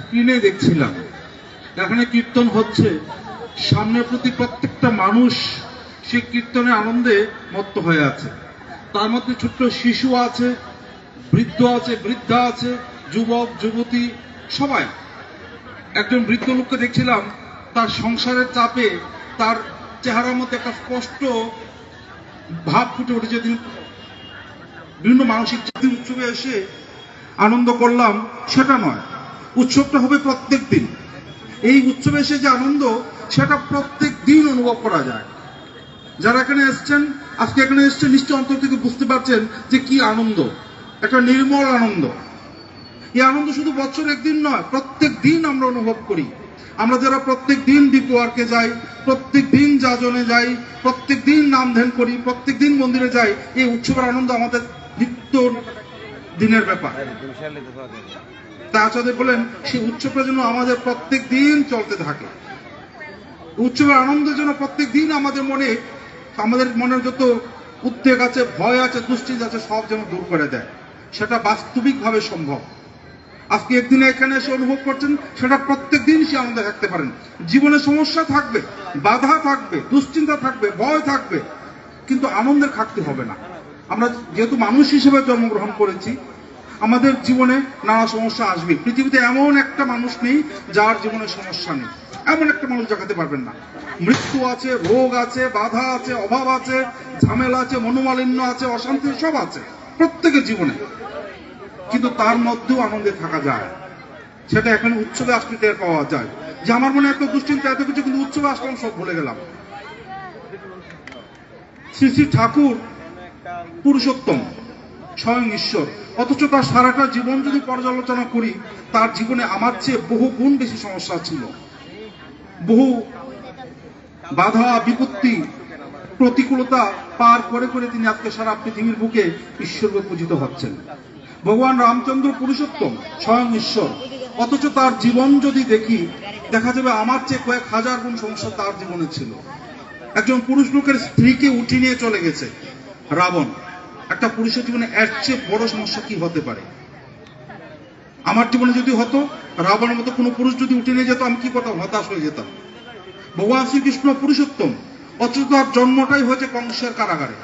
স্ক্রিনে দেখছিলাম, এখানে কীর্তন হচ্ছে, সামনের প্রতি প্রত্যেকটা মানুষ সে কীর্তনের আনন্দে মত্ত হয়ে আছে। তার মধ্যে ছোট্ট শিশু আছে, বৃদ্ধ আছে, বৃদ্ধা আছে, যুবক যুবতী, সবাই। একজন বৃদ্ধ লোককে দেখছিলাম, তার সংসারের চাপে তার চেহারার মধ্যে একটা স্পষ্ট ভাব ফুটে উঠেছে। তিনি বিভিন্ন মানসিক উৎসবে এসে আনন্দ করলাম সেটা নয়, উৎসবটা হবে প্রত্যেক দিন। এই উৎসবে এসে যে আনন্দ, সেটা প্রত্যেক দিন অনুভব করা যায়। যারা এখানে এসছেন, আজকে এখানে এসছেন, নিশ্চয় অন্তর থেকে বুঝতে পারছেন যে কি আনন্দ, একটা নির্মল আনন্দ। এই আনন্দ শুধু বছর একদিন নয়, প্রত্যেক দিন আমরা অনুভব করি। আমরা যারা প্রত্যেক দিন ডিপোয়ার্কে যাই, প্রত্যেক দিন যাজনে যাই, প্রত্যেক দিন নাম ধ্যান করি, প্রত্যেক দিন মন্দিরে যাই, এই উৎসবের আনন্দ আমাদের নিত্য দিনের ব্যাপার। তা আচার্য বলেন সেই উৎসবটা যেন আমাদের প্রত্যেক দিন চলতে থাকে। উৎসবের আনন্দ যেন প্রত্যেক দিন আমাদের মনের যত উদ্বেগ আছে, ভয় আছে, দুশ্চিন্তা আছে, সব যেন দূর করে দেয়। সেটা বাস্তবিকভাবে সম্ভব। আজকে একদিনে এখানে এসে অনুভব করছেন, সেটা প্রত্যেক দিন সে আনন্দে থাকতে পারেন। জীবনে সমস্যা থাকবে, বাধা থাকবে, দুশ্চিন্তা থাকবে, ভয় থাকবে, কিন্তু আনন্দের ঘাটতি হবে না। আমরা যেহেতু মানুষ হিসেবে জন্মগ্রহণ করেছি, আমাদের জীবনে নানা সমস্যা আসবে। পৃথিবীতে এমন একটা মানুষ নেই যার জীবনে সমস্যা নেই, এমন একটা মানুষ দেখাতে পারবেন না। মৃত্যু আছে, রোগ আছে, বাধা আছে, অভাব আছে, ঝামেলা আছে, মনোমালিন্য আছে, অশান্তি সব আছে প্রত্যেকের জীবনে, কিন্তু তার মধ্যেও আনন্দে থাকা যায়। সেটা এখানে উৎসবে আসলে টের পাওয়া যায় যে আমার মনে এত দুশ্চিন্তা, এত কিছু, কিন্তু উৎসবে আসলাম সব ভুলে গেলাম। শ্রী শ্রী ঠাকুর পুরুষোত্তম, স্বয়ং ঈশ্বর, অথচ তার সারাটা জীবন যদি পর্যালোচনা করি, তার জীবনে আমার চেয়ে বহু গুণ বেশি সমস্যা ছিল। বহু বাধা বিপত্তি প্রতিকূলতা পার করে করে তিনি আজকে সারা পৃথিবীর বুকে ঈশ্বরকে পূজিত হচ্ছেন। ভগবান রামচন্দ্র পুরুষোত্তম, স্বয়ং ঈশ্বর, অথচ তার জীবন যদি দেখি, দেখা যাবে আমার চেয়ে কয়েক হাজার গুণ সমস্যা তার জীবনে ছিল। একজন পুরুষ লোকের স্ত্রীকে উঠিয়ে নিয়ে চলে গেছে রাবণ। একটা পুরুষের জীবনে এর চেয়ে বড় সমস্যা কি হতে পারে? আমার জীবনে যদি হতো, রাবণের মতো কোনো পুরুষ যদি উঠে নিয়ে যেত, আমি কি করতাম? হতাশ হয়ে যেতাম। ভগবান শ্রীকৃষ্ণ পুরুষোত্তম, অথচ তার জন্মটাই হয়েছে কংসের কারাগারে।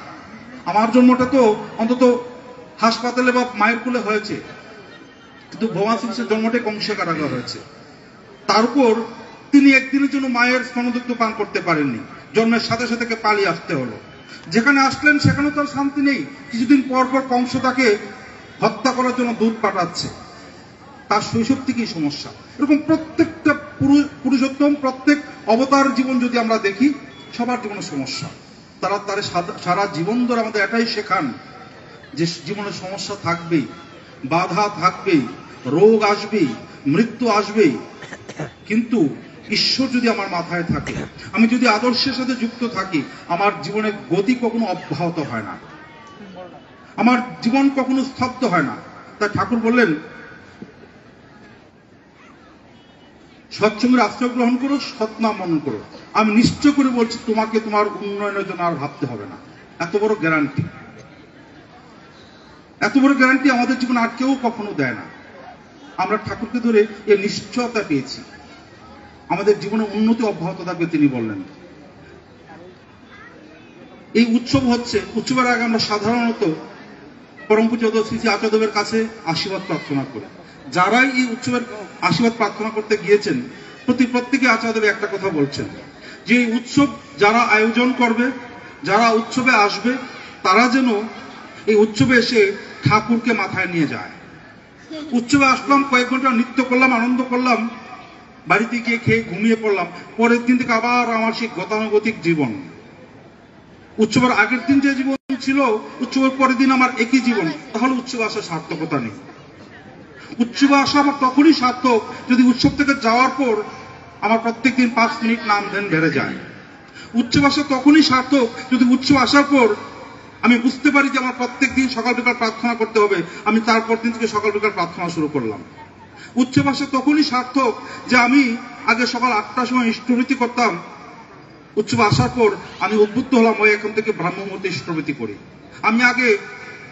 আমার জন্মটা তো অন্তত হাসপাতালে বা মায়ের কোলে হয়েছে, কিন্তু ভগবান শ্রীকৃষ্ণের জন্মটাই কংসের কারাগার হয়েছে। তার উপর তিনি একদিনের জন্য মায়ের স্তনদুগ্ধ পান করতে পারেননি, জন্মের সাথে সাথে পালিয়ে আসতে হলো। যেখানে আসলেন সেখানে তার শান্তি নেই, কিছুদিন পর পর কংস তাকে হত্যা করার জন্য দূত পাঠাচ্ছে। তার শৈশব থেকেই সমস্যা। এরকম প্রত্যেকটা পুরুষোত্তম, প্রত্যেক অবতার জীবন যদি আমরা দেখি, সবার জীবনে সমস্যা। তারা সারা জীবন ধরে আমাদের এটাই শেখান যে জীবনে সমস্যা থাকবেই, বাধা থাকবেই, রোগ আসবেই, মৃত্যু আসবেই, কিন্তু ঈশ্বর যদি আমার মাথায় থাকে, আমি যদি আদর্শের সাথে যুক্ত থাকি, আমার জীবনের গতি কখনো অব্যাহত হয় না, আমার জীবন কখনো স্তব্ধ হয় না। তাই ঠাকুর বললেন, সৎসঙ্গের আশ্রয় গ্রহণ করো, সৎনাম মনন করো। আমি নিশ্চয় করে বলছি, তোমাকে তোমার উন্নয়নের জন্য আর ভাবতে হবে না। এত বড় গ্যারান্টি, এত বড় গ্যারান্টি আমাদের জীবনে আর কেউ কখনো দেয় না। আমরা ঠাকুরকে ধরে এই নিশ্চয়তা পেয়েছি, আমাদের জীবনে উন্নতি অব্যাহত থাকবে তিনি বললেন। এই উৎসব হচ্ছে, উৎসবের আগে আমরা সাধারণত পরম পূজ্য শ্রী শ্রী আচার্যদেবের কাছে আশীর্বাদ প্রার্থনা করি। যারাই এই উৎসবের আশীর্বাদ প্রার্থনা করতে গিয়েছেন, প্রত্যেকে আচার্যদেব একটা কথা বলছেন, যে এই উৎসব যারা আয়োজন করবে, যারা উৎসবে আসবে, তারা যেন এই উৎসবে এসে ঠাকুরকে মাথায় নিয়ে যায়। উৎসবে আসলাম, কয়েক ঘন্টা নৃত্য করলাম, আনন্দ করলাম, বাড়িতে গিয়ে খেয়ে ঘুমিয়ে পড়লাম, পরের দিন থেকে আবার আমার সেই গতানুগতিক জীবন। উৎসবের আগের দিন যে জীবন ছিল, উৎসবের পরের দিন আমার একই জীবন, তাহলে উৎসবে আসার সার্থকতা নেই। উৎসবে আসা আমার তখনই সার্থক যদি উৎসব থেকে যাওয়ার পর আমার প্রত্যেক দিন 5 মিনিট নাম ধ্যান বেড়ে যায়। উৎসব আসা তখনই সার্থক যদি উৎসব আসার পর আমি বুঝতে পারি যে আমার প্রত্যেক দিন সকাল বিকাল প্রার্থনা করতে হবে, আমি তারপর দিন থেকে সকাল বিকাল প্রার্থনা শুরু করলাম। উৎসব আসা তখনই সার্থক যে আমি আগে সকাল 8টার সময় ইষ্টভৃতি করতাম, উৎসব আসার পর আমি উদ্বুদ্ধ হলাম, ওই এখন থেকে ব্রাহ্ম মুহূর্তে ইষ্টভৃতি করি। আমি আগে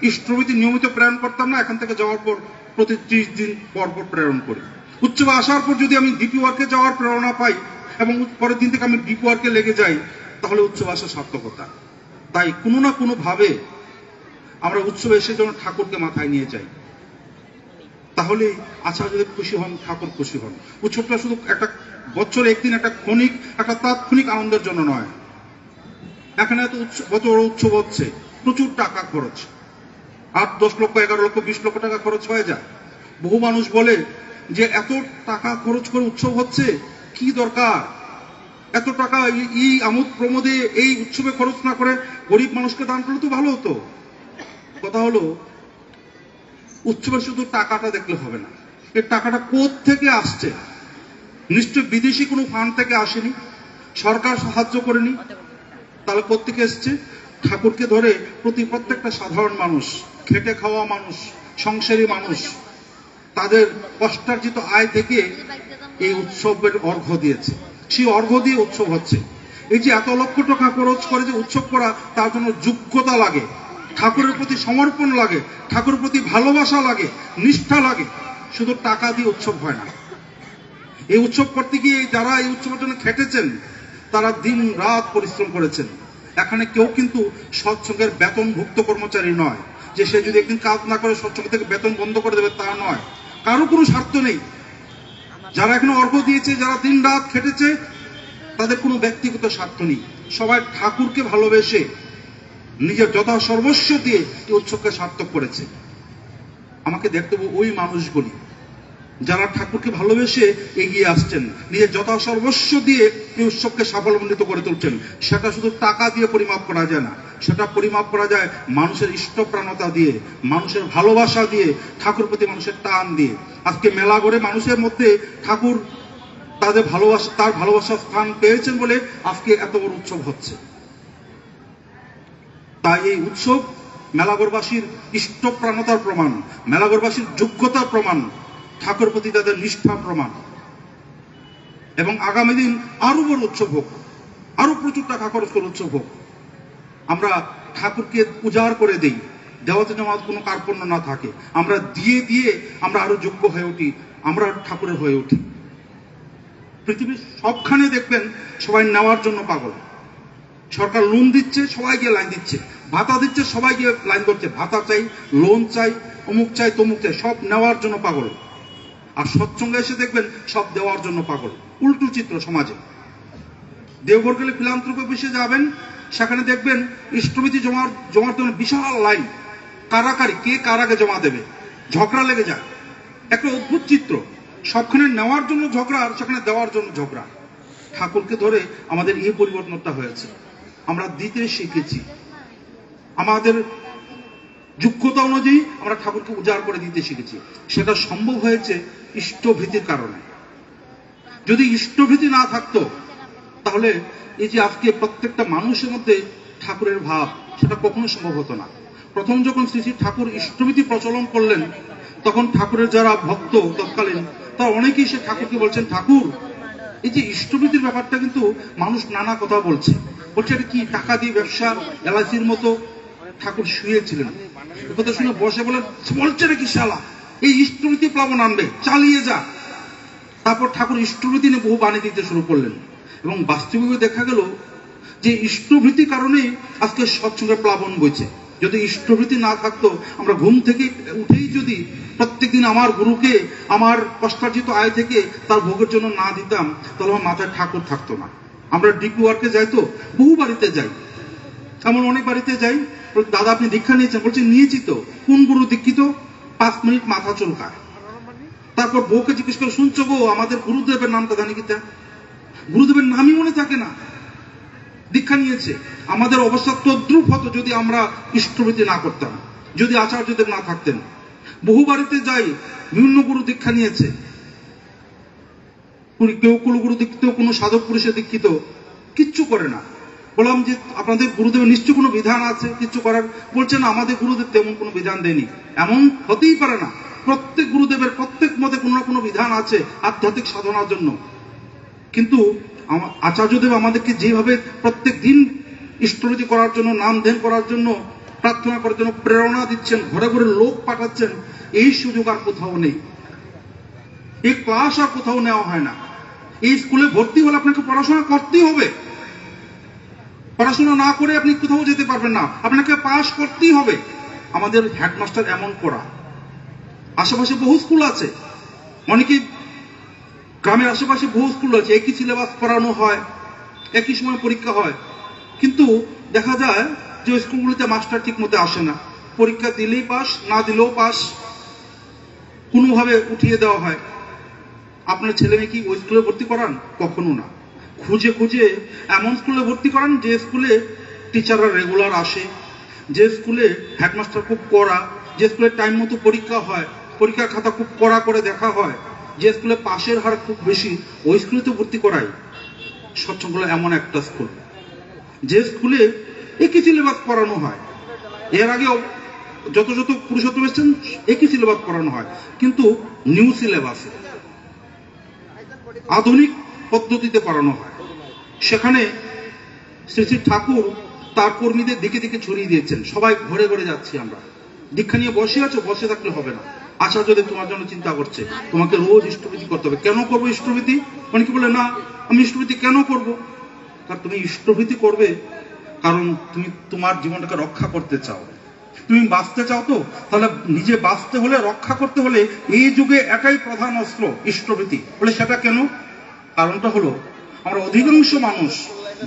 ইষ্টভৃতি নিয়মিত প্রেরণ করতাম না, এখান থেকে যাওয়ার পর প্রতি 30 দিন পর পর প্রেরণ করি। উৎসবে আসার পর যদি আমি ডিপি ওয়ার্কে যাওয়ার প্রেরণা পাই এবং পরের দিন থেকে আমি ডিপি ওয়ার্কে লেগে যাই, তাহলে উৎসবে আসার সার্থকতা। তাই কোনো না কোনো ভাবে আমরা উৎসবে এসে যেন ঠাকুরকে মাথায় নিয়ে যাই, তাহলে আচার্য যদি খুশি হন, ঠাকুর খুশি হন। উৎসবটা শুধু একটা বছরে একদিন একটা ক্ষণিক, একটা তাৎক্ষণিক আনন্দের জন্য নয়। এখানে এত বছর উৎসব হচ্ছে, প্রচুর টাকা খরচ, 8-10 লক্ষ, 11 লক্ষ, 20 লক্ষ টাকা খরচ হয়ে যায়। বহু মানুষ বলে যে এত টাকা খরচ করে উৎসব হচ্ছে, কি দরকার এত টাকা, এই আমোদ প্রমোদে এই উৎসবে খরচ না করে গরিব মানুষকে দান করলে তো ভালো হতো। কথা হলো, উৎসবে শুধু টাকাটা দেখলে হবে না, এই টাকাটা কোথা থেকে আসছে। নিশ্চয় বিদেশি কোনো ফান্ড থেকে আসেনি, সরকার সাহায্য করেনি, তাহলে কোত্থেকে এসছে? ঠাকুরকে ধরে প্রত্যেকটা সাধারণ মানুষ, খেটে খাওয়া মানুষ, সংসারী মানুষ, তাদের কষ্টার্জিত আয় থেকে এই উৎসবের অর্ঘ্য দিয়েছে। সেই অর্ঘ্য দিয়ে উৎসব হচ্ছে। এই যে এত লক্ষ টাকা খরচ করে যে উৎসব করা, তার জন্য যোগ্যতা লাগে, ঠাকুরের প্রতি সমর্পণ লাগে, ঠাকুরের প্রতি ভালোবাসা লাগে, নিষ্ঠা লাগে। শুধু টাকা দিয়ে উৎসব হয় না। এই উৎসব করতে গিয়ে যারা এই উৎসবের জন্য খেটেছেন, তারা দিন রাত পরিশ্রম করেছেন। এখানে কেউ কিন্তু সৎসঙ্গের বেতনভুক্ত কর্মচারী নয়, যে সে যদি একদিন কাজ না করে সৎসঙ্গ থেকে বেতন বন্ধ করে দেবে, তা নয়। কারো কোনো স্বার্থ নেই। যারা এখানে অর্ঘ্য দিয়েছে, যারা দিন রাত খেটেছে, তাদের কোনো ব্যক্তিগত স্বার্থ নেই। সবাই ঠাকুরকে ভালোবেসে নিজের যথা সর্বস্ব দিয়ে এই উৎসবকে সার্থক করেছে। আমাকে দেখতে ওই মানুষগুলি যারা ঠাকুরকে ভালোবেসে এগিয়ে আসছেন, নিজের যথা সর্বস্ব দিয়ে এই উৎসবকে সাফল্যমণ্ডিত করে তুলছেন। সেটা শুধু টাকা দিয়ে পরিমাপ করা যায় না, সেটা পরিমাপ করা যায় মানুষের ইষ্টপ্রাণতা দিয়ে, মানুষের ভালোবাসা দিয়ে, ঠাকুর প্রতি মানুষের টান দিয়ে। আজকে মেলা করে মানুষের মধ্যে ঠাকুর তার ভালোবাসার স্থান পেয়েছেন বলে আজকে এত বড় উৎসব হচ্ছে। তাই এই উৎসব মেলাগড়বাসীর ইষ্টপ্রাণতার প্রমাণ, মেলাগড়বাসীর যোগ্যতার প্রমাণ, ঠাকুর প্রতি তাদের নিষ্ঠা প্রমাণ। এবং আগামী দিন আরো বড় উৎসব হোক, আরো প্রচুর টাকা খরচ করে উৎসব হোক। আমরা ঠাকুরকে উজাড় করে দেই, দেওয়াতে যেন কোনো কার্পণ্য না থাকে। আমরা দিয়ে দিয়ে আমরা আরো যোগ্য হয়ে উঠি, আমরা ঠাকুরের হয়ে উঠি। পৃথিবীর সবখানে দেখবেন সবাই নেওয়ার জন্য পাগল। সরকার লোন দিচ্ছে, সবাই গিয়ে লাইন দিচ্ছে, ভাতা দিচ্ছে, সবাই গিয়ে লাইন করছে, ভাতা চাই, লোন চাই, অমুক চাই, তমুক চাই, সব নেওয়ার জন্য পাগল। আর সৎসঙ্গে এসে দেখবেন সব দেওয়ার জন্য পাগল। উল্টো চিত্র সমাজে। দেওঘর গেলে ফিলান্থ্রপি অফিসে যাবেন, সেখানে দেখবেন ইষ্টভৃতি জমার জন্য বিশাল লাইন, কারাকারি, কে কার আগে জমা দেবে, ঝগড়া লেগে যায়। একটা অদ্ভুত চিত্র, সবখানে নেওয়ার জন্য ঝগড়া আর সেখানে দেওয়ার জন্য ঝগড়া। ঠাকুরকে ধরে আমাদের এই পরিবর্তনটা হয়েছে। আমরা দিতে শিখেছি, আমাদের যোগ্যতা অনুযায়ী আমরা ঠাকুরকে উজাড় করে দিতে শিখেছি। সেটা সম্ভব হয়েছে ইষ্টভীতির কারণে। যদি ইষ্টভীতি না থাকতো, তাহলে এই যে আজকে প্রত্যেকটা মানুষের মধ্যে ঠাকুরের ভাব, সেটা কখনো সম্ভব হতো না। প্রথম যখন শ্রী শ্রী ঠাকুর ইষ্টভীতি প্রচলন করলেন, তখন ঠাকুরের যারা ভক্ত তৎকালীন, তারা অনেকেই সে ঠাকুরকে বলছেন, ঠাকুর এই যে ইষ্টভীতির ব্যাপারটা কিন্তু মানুষ নানা কথা বলছে, এটা কি টাকা দিয়ে ব্যবসা, এলআইসির মতো। ঠাকুর শুয়েছিলেন, কথা শুনে বসে বলছে নাকি শালা, এই ইষ্টভীতি প্লাবন আনবে, চালিয়ে যা। তারপর ঠাকুর ইষ্টভীতি নিয়ে বহু বাণী দিতে শুরু করলেন। এবং বাস্তবিক দেখা গেল যে ইষ্টভীতি কারণে আজকে সৎসঙ্গের প্লাবন বইছে। যদি ইষ্টভীতি না থাকতো, আমরা ঘুম থেকে উঠেই যদি প্রত্যেকদিন আমার গুরুকে আমার কষ্টার্জিত আয় থেকে তার ভোগের জন্য না দিতাম, তাহলে আমার মাথায় ঠাকুর থাকতো না। আমরা ডিপি ওয়ার্কে যাই, তো বহু বাড়িতে যাই, এমন অনেক বাড়িতে যাই, দাদা আপনি দীক্ষা নিয়েছেন? বলছে নিয়েছি তো। কোন গুরু দীক্ষিত? 5 মিনিট মাথা চুলকায়। তারপর বউকে জিজ্ঞেস করে, শুনছো গো, আমাদের গুরুদেবের নামটা জানি কি? গুরুদেবের নামই মনে থাকে না। দীক্ষা নিয়েছে। আমাদের অবস্থা তদ্রূপ হতো যদি আমরা ইষ্টভীতি না করতাম, যদি আচার্যদেব না থাকতেন। বহু বাড়িতে যাই, বিভিন্ন গুরু দীক্ষা নিয়েছে, কেউ কুলগুরু দীক্ষিত, কোনো সাধক পুরুষের দীক্ষিত, কিচ্ছু করে না। বললাম যে আপনাদের গুরুদেবের নিশ্চয় কোনো বিধান আছে কিচ্ছু করার? বলছে না, আমাদের গুরুদেব তেমন কোনো বিধান দেয়নি। এমন হতেই পারে না, প্রত্যেক গুরুদেবের প্রত্যেক মতে কোনো না কোনো বিধান আছে আধ্যাত্মিক সাধনার জন্য। কিন্তু আচার্যদেব আমাদেরকে যেভাবে প্রত্যেক দিন ইষ্টভীতি করার জন্য, নাম ধ্যান করার জন্য, প্রার্থনা করার জন্য প্রেরণা দিচ্ছেন, ঘরে ঘরে লোক পাঠাচ্ছেন, এই সুযোগ আর কোথাও নেই। এই ক্লাস আর কোথাও নেওয়া হয় না। এই স্কুলে ভর্তি হলে আপনাকে পড়াশোনা করতেই হবে। পড়াশোনা না করে আপনি কোথাও যেতে পারবেন না, আপনাকে পাস করতেই হবে। আমাদের হেডমাস্টার এমন করা। আশেপাশে বহু স্কুল আছে, অনেকে গ্রামের আশেপাশে বহু স্কুল আছে, একই সিলেবাস পড়ানো হয়, একই সময় পরীক্ষা হয়, কিন্তু দেখা যায় যে স্কুলগুলিতে মাস্টার ঠিক মতো আসে না। পরীক্ষা দিলেই পাস, না দিলেও পাস, কোনোভাবে উঠিয়ে দেওয়া হয়। আপনার ছেলে মেয়ে কি ওই স্কুলে ভর্তি করান? কখনো না। খুঁজে খুঁজে এমন স্কুলে ভর্তি করান যে স্কুলে টিচাররা রেগুলার আসে, যে স্কুলে হেডমাস্টার খুব কড়া, যে স্কুলে টাইম মতো পরীক্ষা হয়, পরীক্ষার খাতা খুব কড়া করে দেখা হয়, যে স্কুলে পাশের হার খুব বেশি, ওই স্কুলে তো ভর্তি করাই। সচ্ছলগুলো এমন একটা স্কুল যে স্কুলে একই সিলেবাস পড়ানো হয়। এর আগে যত যত পুরুষোত্তম এসেছেন একই সিলেবাস পড়ানো হয়, কিন্তু নিউ সিলেবাসে আধুনিক পদ্ধতিতে পড়ানো হয়। সেখানে শ্রী শ্রী ঠাকুর তার কর্মীদের দিকে দিকে ছড়িয়ে দিয়েছেন। সবাই ঘরে ঘরে যাচ্ছি আমরা। দীক্ষা নিয়ে বসে আছো, বসে থাকলে হবে না। আচার্যদেব তোমার জন্য চিন্তা করছে, তোমাকে রোজ ইষ্টভৃতি করতে হবে। কেন করবো ইষ্টভৃতি? অনেকে বলে না, আমি ইষ্টভৃতি কেন করব? কারণ তুমি ইষ্টভৃতি করবে কারণ তুমি তোমার জীবনটাকে রক্ষা করতে চাও, তুমি বাঁচতে চাও। তো তাহলে নিজে বাঁচতে হলে, রক্ষা করতে হলে এই যুগে একাই প্রধান অস্ত্র ইষ্টভৃতি। বলে সেটা কেন? কারণটা হলো আমরা অধিকাংশ মানুষ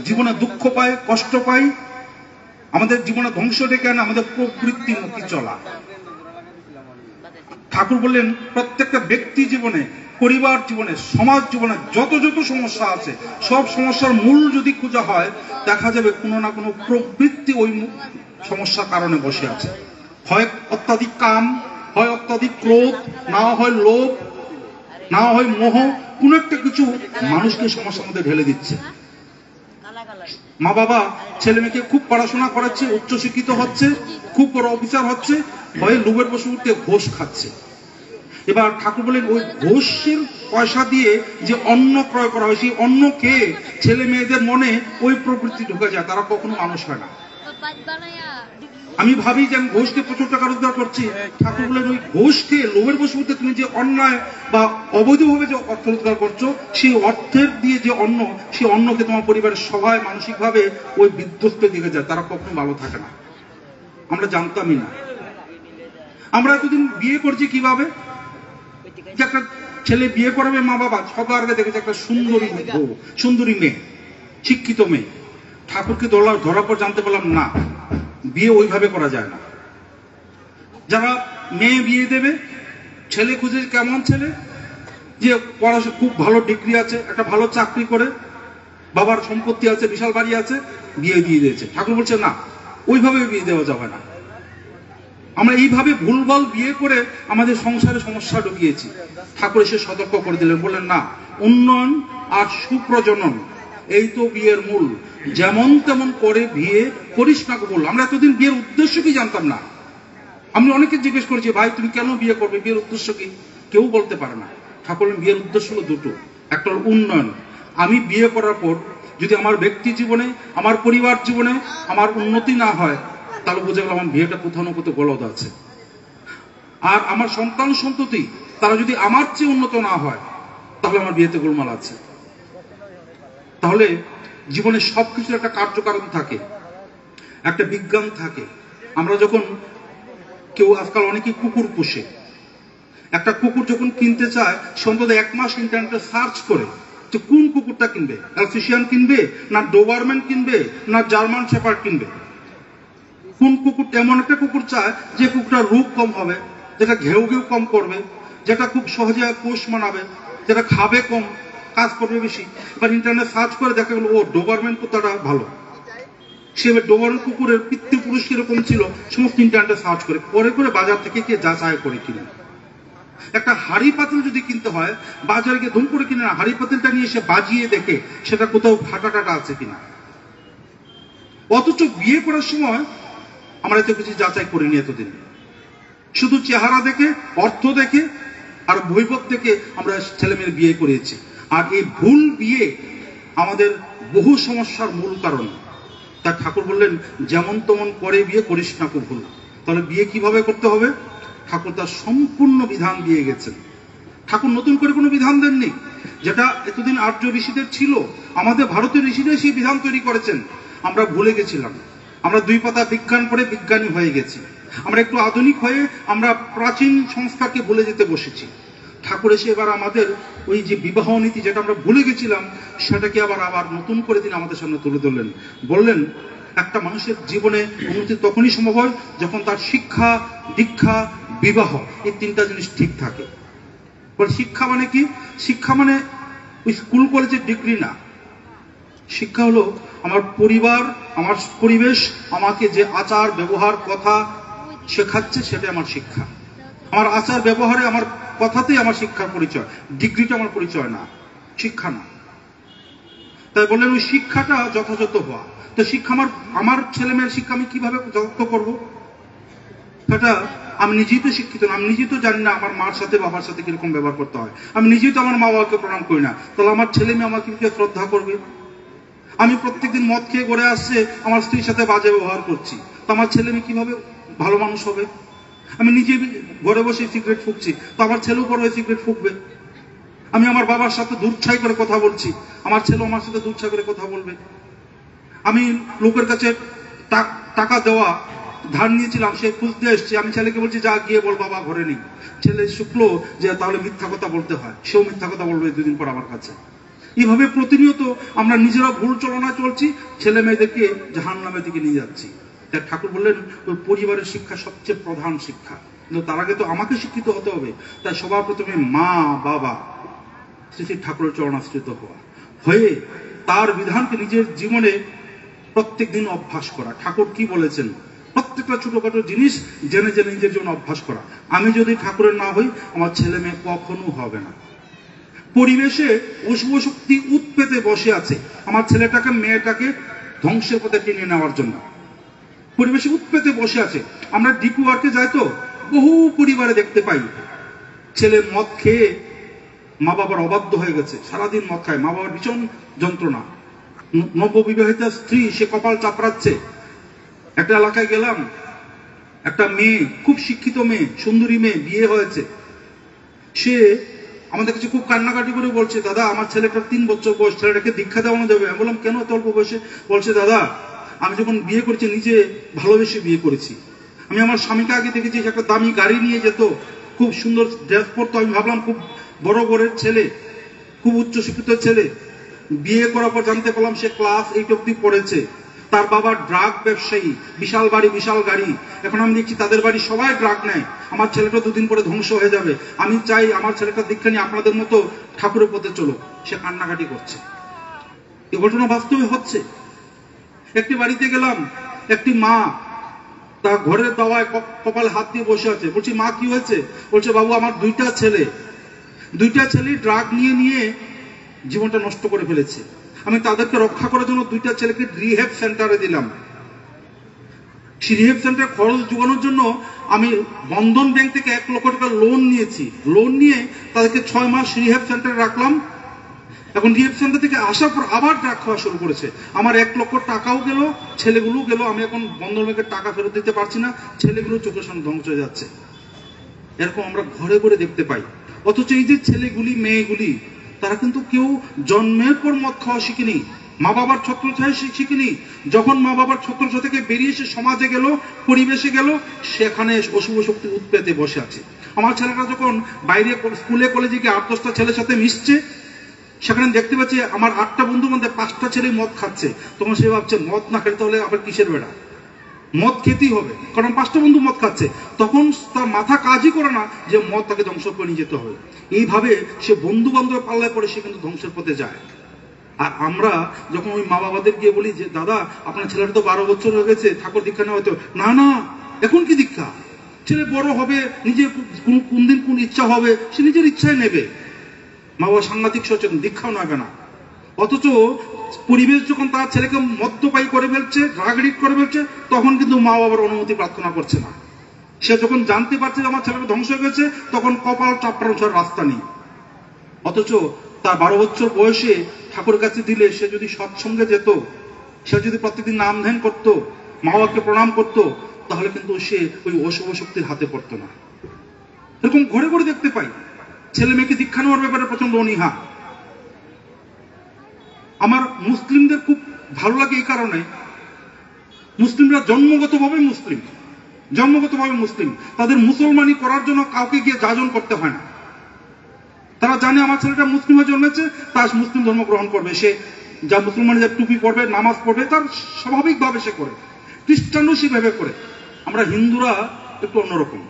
জীবনে দুঃখ পাই, কষ্ট পাই, আমাদের জীবনে ধ্বংস ডেকে আনে আমাদের প্রবৃত্তিমুখী চলা। ঠাকুর বললেন প্রত্যেকটা ব্যক্তি জীবনে, পরিবার জীবনে, সমাজ জীবনে যত যত সমস্যা আছে, সব সমস্যার মূল যদি খোঁজা হয়, দেখা যাবে কোনো না কোনো প্রবৃত্তি ওই সমস্যার কারণে বসে আছে। হয় অত্যাধিক কাম, হয় অত্যাধিক ক্রোধ, না হয় লোভ, না হয় মোহ, কোন একটা কিছু মানুষকে সমস্যার মধ্যে ঢেলে দিচ্ছে। মা বাবা ছেলে মেয়েকে খুব পড়াশোনা করাচ্ছে, উচ্চশিক্ষিত হচ্ছে, খুব বড় অফিসার হচ্ছে, হয় লোভের বসে উঠতে ঘোষ খাচ্ছে। এবার ঠাকুর বলেন ওই ঘোষের পয়সা দিয়ে যে অন্ন ক্রয় করা হয়, সেই অন্ন খেয়ে ছেলে মেয়েদের মনে ওই প্রবৃত্তি ঢুকে যায়, তারা কখনো মানুষ হয় না। আমি ভাবি যে আমি ঘোষকে প্রচুর টাকা রোজগার করছি, ঠাকুর বলেন ওই ঘোষকে লোভের বসে উঠতে তুমি যে অন্যায় বা অবৈধভাবে যে অর্থ রোজগার করছো, সেই অর্থের দিয়ে যে অন্ন, সেই অন্নকে তোমার পরিবারের সবাই মানসিকভাবে ওই বিধ্বস্তের দিকে যায়, তারা কখনো ভালো থাকে না। আমরা জানতামই না। আমরা এতদিন বিয়ে করছি কিভাবে? যে একটা ছেলে বিয়ে করাবে, মা বাবা সবার আগে দেখেছে একটা সুন্দরী বউ, সুন্দরী মেয়ে, শিক্ষিত মেয়ে। ঠাকুরকে ধরার পর জানতে পারলাম না, বিয়ে ওইভাবে করা যায় না। যারা মেয়ে বিয়ে দেবে, ছেলে খুঁজে কেমন ছেলে, যে পড়াশোনা খুব ভালো ডিগ্রি আছে, একটা ভালো চাকরি করে, বাবার সম্পত্তি আছে, বিশাল বাড়ি আছে, বিয়ে দিয়ে দিয়েছে। ঠাকুর বলছে না, ওইভাবে বিয়ে দেওয়া যাবে না। আমরা এইভাবে ভুলভাল বিয়ে করে আমাদের সংসারে সমস্যা ঢুকিয়েছি। ঠাকুর এসে সতর্ক করে দিলেন, বললেন না, উন্নয়ন আর সুপ্রজনন এই তো বিয়ের মূল, যেমন তেমন করে বিয়ে করিস না কবুল। আমরা এতদিন বিয়ের উদ্দেশ্য কি জানতাম না। আমি অনেকে জিজ্ঞেস করেছি, ভাই তুমি কেন বিয়ে করবে, বিয়ের উদ্দেশ্য কি? কেউ বলতে পারে না। ঠাকুর বলেন বিয়ের উদ্দেশ্য হলো দুটো, একটা হলো উন্নয়ন। আমি বিয়ে করার পর যদি আমার ব্যক্তি জীবনে, আমার পরিবার জীবনে আমার উন্নতি না হয়, তাহলে বোঝা গেল আমার বিয়েটা কোথাও না কোথাও গলদ আছে। আর আমার সন্তান সন্ততি তারা যদি আমার চেয়ে উন্নত না হয়, তাহলে আমার বিয়েতে গোলমাল আছে। তাহলে জীবনে সবকিছুর একটা কার্যকারণ থাকে, একটা বিজ্ঞান থাকে। আমরা যখন কেউ আজকাল অনেকে কুকুর পোষে, একটা কুকুর যখন কিনতে চায়, সে অন্তত 1 মাস ইন্টারনেটে সার্চ করে যে কোন কুকুরটা কিনবে, অ্যালসেশিয়ান কিনবে, না ডোবারম্যান কিনবে, না জার্মান শেপার্ড কিনবে। কোন কুকুর, এমন একটা কুকুর চায় যে কুকুরটার রূপ কম হবে, যেটা ঘেউ ঘেউ কম করবে, যেটা খুব সহজে পোষ মানাবে, যেটা খাবে কম, কাজ করবে বেশি। এবার ইন্টারনেট সার্চ করে দেখা গেল ও ডোবারম্যান কুকুরটা ভালো। সে ডোবারম্যান কুকুরের পিতৃপুরুষ কিরকম ছিল সমস্ত ইন্টারনেটে সার্চ করে করে করে বাজার থেকে গিয়ে যাচাই করে কিনে। একটা হাড়ি পাতিল যদি কিনতে হয়, বাজারে গিয়ে ধুম করে কিনে না, হাড়ি পাতিলটা নিয়ে সে বাজিয়ে দেখে সেটা কোথাও ফাটা টাটা আছে কিনা। অথচ বিয়ে করার সময় আমরা এত কিছু যাচাই করিনি এতদিন। শুধু চেহারা দেখে, অর্থ দেখে আর বৈভব দেখে আমরা ছেলে মেয়ের বিয়ে করিয়েছি। আর এই ভুল বিয়ে আমাদের বহু সমস্যার মূল কারণ। তার ঠাকুর বললেন যেমন তেমন করে বিয়ে করিস না খুব ভুল। তাহলে বিয়ে কিভাবে করতে হবে? ঠাকুর তার সম্পূর্ণ বিধান দিয়ে গেছেন। ঠাকুর নতুন করে কোনো বিধান দেননি, যেটা এতদিন আর্য ঋষিদের ছিল। আমাদের ভারতীয় ঋষিরাই সেই বিধান তৈরি করেছেন। আমরা ভুলে গেছিলাম, আমরা 2 পাতা বিজ্ঞান পড়ে বিজ্ঞানী হয়ে গেছি। আমরা একটু আধুনিক হয়ে আমরা প্রাচীন সংস্কারকে ভুলে যেতে বসেছি। ঠাকুর এসে এবার আমাদের ওই যে বিবাহ নীতি যেটা আমরা ভুলে গেছিলাম, সেটাকে আবার নতুন করে তিনি আমাদের সামনে তুলে ধরলেন। বললেন, একটা মানুষের জীবনে উন্নতি তখনই সম্ভব হয় যখন তার শিক্ষা, দীক্ষা, বিবাহ এই 3টা জিনিস ঠিক থাকে। বলে শিক্ষা মানে কি? শিক্ষা মানে ওই স্কুল কলেজের ডিগ্রি না। শিক্ষা হলো আমার পরিবার, আমার পরিবেশ আমাকে যে আচার ব্যবহার কথা শেখাচ্ছে, সেটাই আমার শিক্ষা। আমার আচার ব্যবহারে, আমার কথাতেই আমার শিক্ষার পরিচয়। ডিগ্রিটা আমার পরিচয় না, শিক্ষা না। তাই বললেন ওই শিক্ষাটা যথাযথ হওয়া। তো শিক্ষা আমার ছেলে মেয়ের শিক্ষা আমি কিভাবে যথাযথ করবো? সেটা আমি নিজেই তো শিক্ষিত না, আমি নিজেই তো জানি না আমার মার সাথে বাবার সাথে কিরকম ব্যবহার করতে হয়। আমি নিজেই তো আমার মা বাবাকে প্রণাম করি না, তাহলে আমার ছেলে মেয়ে আমাকে কি শ্রদ্ধা করবে? আমি প্রত্যেকদিন মদ খেয়ে ঘরে আসছে, আমার স্ত্রীর সাথে বাজে ব্যবহার করছি, তো আমার ছেলে মেয়ে কিভাবে ভালো মানুষ হবে? আমি নিজে ঘরে বসে সিগারেট ফুঁকছি, তো আমার ছেলেও পরে সিগারেট ফুঁকবে। আমি আমার বাবার সাথে দুচ্ছাই করে কথা বলছি, আমার ছেলেও আমার সাথে দুচ্ছাই করে কথা বলবে। আমি লোকের কাছে টাকা দেওয়া ধার নিয়েছিলাম, সে খুঁজতে এসছে, আমি ছেলেকে বলছি যা গিয়ে বল বাবা ঘরে নেই। ছেলে শুকলো যে তাহলে মিথ্যা কথা বলতে হয়, সেও মিথ্যা কথা বলবে 2 দিন পর আমার কাছে। এইভাবে প্রতিনিয়ত আমরা নিজেরা ভুল চলনা চলছি, ছেলে মেয়েদেরকে জাহান্নামের দিকে নিয়ে যাচ্ছি। তাই ঠাকুর বললেন ওই পরিবারের শিক্ষা সবচেয়ে প্রধান শিক্ষা, কিন্তু তার আগে তো আমাকে শিক্ষিত হতে হবে। তাই সবার প্রথমে মা বাবা শ্রী ঠাকুরের চরণাশ্রিত হয়ে তার বিধানকে নিজের জীবনে প্রত্যেক দিন অভ্যাস করা। ঠাকুর কি বলেছেন? প্রত্যেকটা ছোটখাটো জিনিস জেনে জেনে নিজের জন্য অভ্যাস করা। আমি যদি ঠাকুরের না হই, আমার ছেলে মেয়ে কখনো হবে না। পরিবেশে অশুভ শক্তি উৎপেতে বসে আছে আমার ছেলেটাকে মেয়েটাকে ধ্বংসের পথে টেনে নেওয়ার জন্য। পরিবেশে উৎপেতে বসে আছে। আমরা ডিপি ওয়ার্কে যাই তো বহু পরিবারে দেখতে পাই, ছেলে মদ খেয়ে মা বাবার অবাধ্য হয়ে গেছে, সারাদিন মদ খায়, মা বাবার ভীষণ যন্ত্রণা। নববিবাহিতা স্ত্রী, সে কপাল চাপড়াচ্ছে। একটা এলাকায় গেলাম, একটা মেয়ে, খুব শিক্ষিত মেয়ে, সুন্দরী মেয়ে, বিয়ে হয়েছে। সে আমাদের কাছে খুব কান্নাকাটি করে বলছে, দাদা আমার ছেলেটার 3 বছর বয়স, ছেলেটাকে দীক্ষা দেওয়ানো যাবে? আমি বললাম কেন এত অল্প বয়সে? বলছে দাদা আমি যখন বিয়ে করেছি নিজে ভালোবেসে বিয়ে করেছি। আমি আমার স্বামীকে আগে দেখেছি একটা দামি গাড়ি নিয়ে যেত, খুব সুন্দর ড্রেস পরতো। আমি ভাবলাম খুব বড় ঘরের ছেলে, খুব উচ্চ শিক্ষিত ছেলে। বিয়ে করার পর জানতে পারলাম সে ক্লাস 8 অব্দি পড়েছে। তার বাবা ড্রাগ ব্যবসায়ী, বিশাল বাড়ি বিশাল গাড়ি। এখন আমি দেখছি তাদের বাড়ি সবাই ড্রাগ নেয়। আমার ছেলেটা 2 দিন পরে ধ্বংস হয়ে যাবে। আমি চাই আমার ছেলেটা দীক্ষা নিয়ে আপনাদের মতো ঠাকুরের পথে চলো। সে কান্নাকাটি করছে। এই ঘটনা বাস্তবে হচ্ছে। একটি বাড়িতে গেলাম, একটি মা তার ঘরের দাওয়ায় কপালে হাত দিয়ে বসে আছে। বলছি মা কি হয়েছে? বলছে বাবু আমার 2টা ছেলে ড্রাগ নিয়ে জীবনটা নষ্ট করে ফেলেছে। আমি তাদেরকে রক্ষা করার জন্য 2টা ছেলেকে রিহ্যাব সেন্টারে দিলাম। সেই রিহ্যাব সেন্টার খরচ যোগানোর জন্য আমি বন্ধন ব্যাংক থেকে 1 লক্ষ টাকা লোন নিয়েছি। লোন নিয়ে তাদেরকে 6 মাস রিহ্যাব সেন্টারে রাখলাম। এখন রিহ্যাব সেন্টার থেকে আসার পর আবার ড্রাগ খাওয়া শুরু করেছে। আমার 1 লক্ষ টাকাও গেল, ছেলেগুলো গেল। আমি এখন বন্ধন ব্যাংকের টাকা ফেরত দিতে পারছি না, ছেলেগুলো চোখের সামনে ধ্বংস হয়ে যাচ্ছে। এরকম আমরা ঘরে ঘরে দেখতে পাই। অথচ এই যে ছেলেগুলি মেয়েগুলি, তারা কিন্তু কেউ জন্মের পর মদ খাওয়া শিখেনি, মা বাবার ছত্রছায়া শিখেনি। যখন মা বাবার ছত্রছায়া থেকে বেরিয়ে এসে সমাজে গেল, পরিবেশে গেল, সেখানে অশুভ শক্তি উৎপেতে বসে আছে। আমার ছেলেটা যখন বাইরে স্কুলে কলেজে গিয়ে 8-10টা ছেলের সাথে মিশছে, সেখানে দেখতে পাচ্ছি আমার 8টা বন্ধুর মধ্যে 5টা ছেলে মদ খাচ্ছে। তখন সে ভাবছে মদ না খেলে তাহলে আবার কিসের বেড়া, মদ খেতেই হবে, কারণ 5টা বন্ধু মদ খাচ্ছে। তখন তার মাথা কাজই করে না যে মদ তাকে ধ্বংস করে নিয়ে যেতে হবে। এইভাবে সে বন্ধু বান্ধব পাল্লায় পড়ে সে কিন্তু ধ্বংসের পথে যায়। আর আমরা যখন ওই মা বাবাদের গিয়ে বলি যে দাদা আপনার ছেলেটা তো 12 বছর হয়ে গেছে, ঠাকুর দীক্ষা নেওয়া হতো না। না, এখন কি দীক্ষা? ছেলে বড় হবে, নিজের কোন দিন কোন ইচ্ছা হবে সে নিজের ইচ্ছায় নেবে। মা বাবা সাংঘাতিক সচেতন, দীক্ষাও নেবে না। অথচ পরিবেশ যখন তার ছেলেকে মদ্যপায়ী করে ফেলছে, ড্রাগ এডিক্ট করে ফেলছে, তখন কিন্তু মা বাবার অনুমতি প্রার্থনা করছে না। সে যখন জানতে পারছে যে আমার ছেলেটা ধ্বংস হয়ে গেছে, তখন কপাল চাপড়ানো ছাড়া রাস্তা নেই। অথচ তার 12 বছর বয়সে ঠাকুরের কাছে দিলে সে যদি সৎসঙ্গে যেত, সে যদি প্রত্যেকদিন নাম ধ্যান করতো, মা বাবাকে প্রণাম করতো, তাহলে কিন্তু সে ওই অশুভ শক্তির হাতে পড়তো না। এরকম ঘরে ঘরে দেখতে পাই। ছেলে মেয়েকে দীক্ষা নেওয়ার ব্যাপারে প্রচন্ড অনীহা। আমার মুসলিমদের খুব ভালো লাগে এই কারণে, মুসলিমরা জন্মগতভাবে মুসলিম, তাদের মুসলমানি করার জন্য কাউকে গিয়ে যাজন করতে হয় না। তারা জানে আমার ছেলেটা মুসলিম হয়ে জন্মেছে, তার মুসলিম ধর্ম গ্রহণ করবে, সে যা মুসলমান যা টুপি পড়বে, নামাজ পড়বে, তার স্বাভাবিকভাবে সে করে। খ্রিস্টানও সেভাবে করে। আমরা হিন্দুরা একটু অন্যরকম,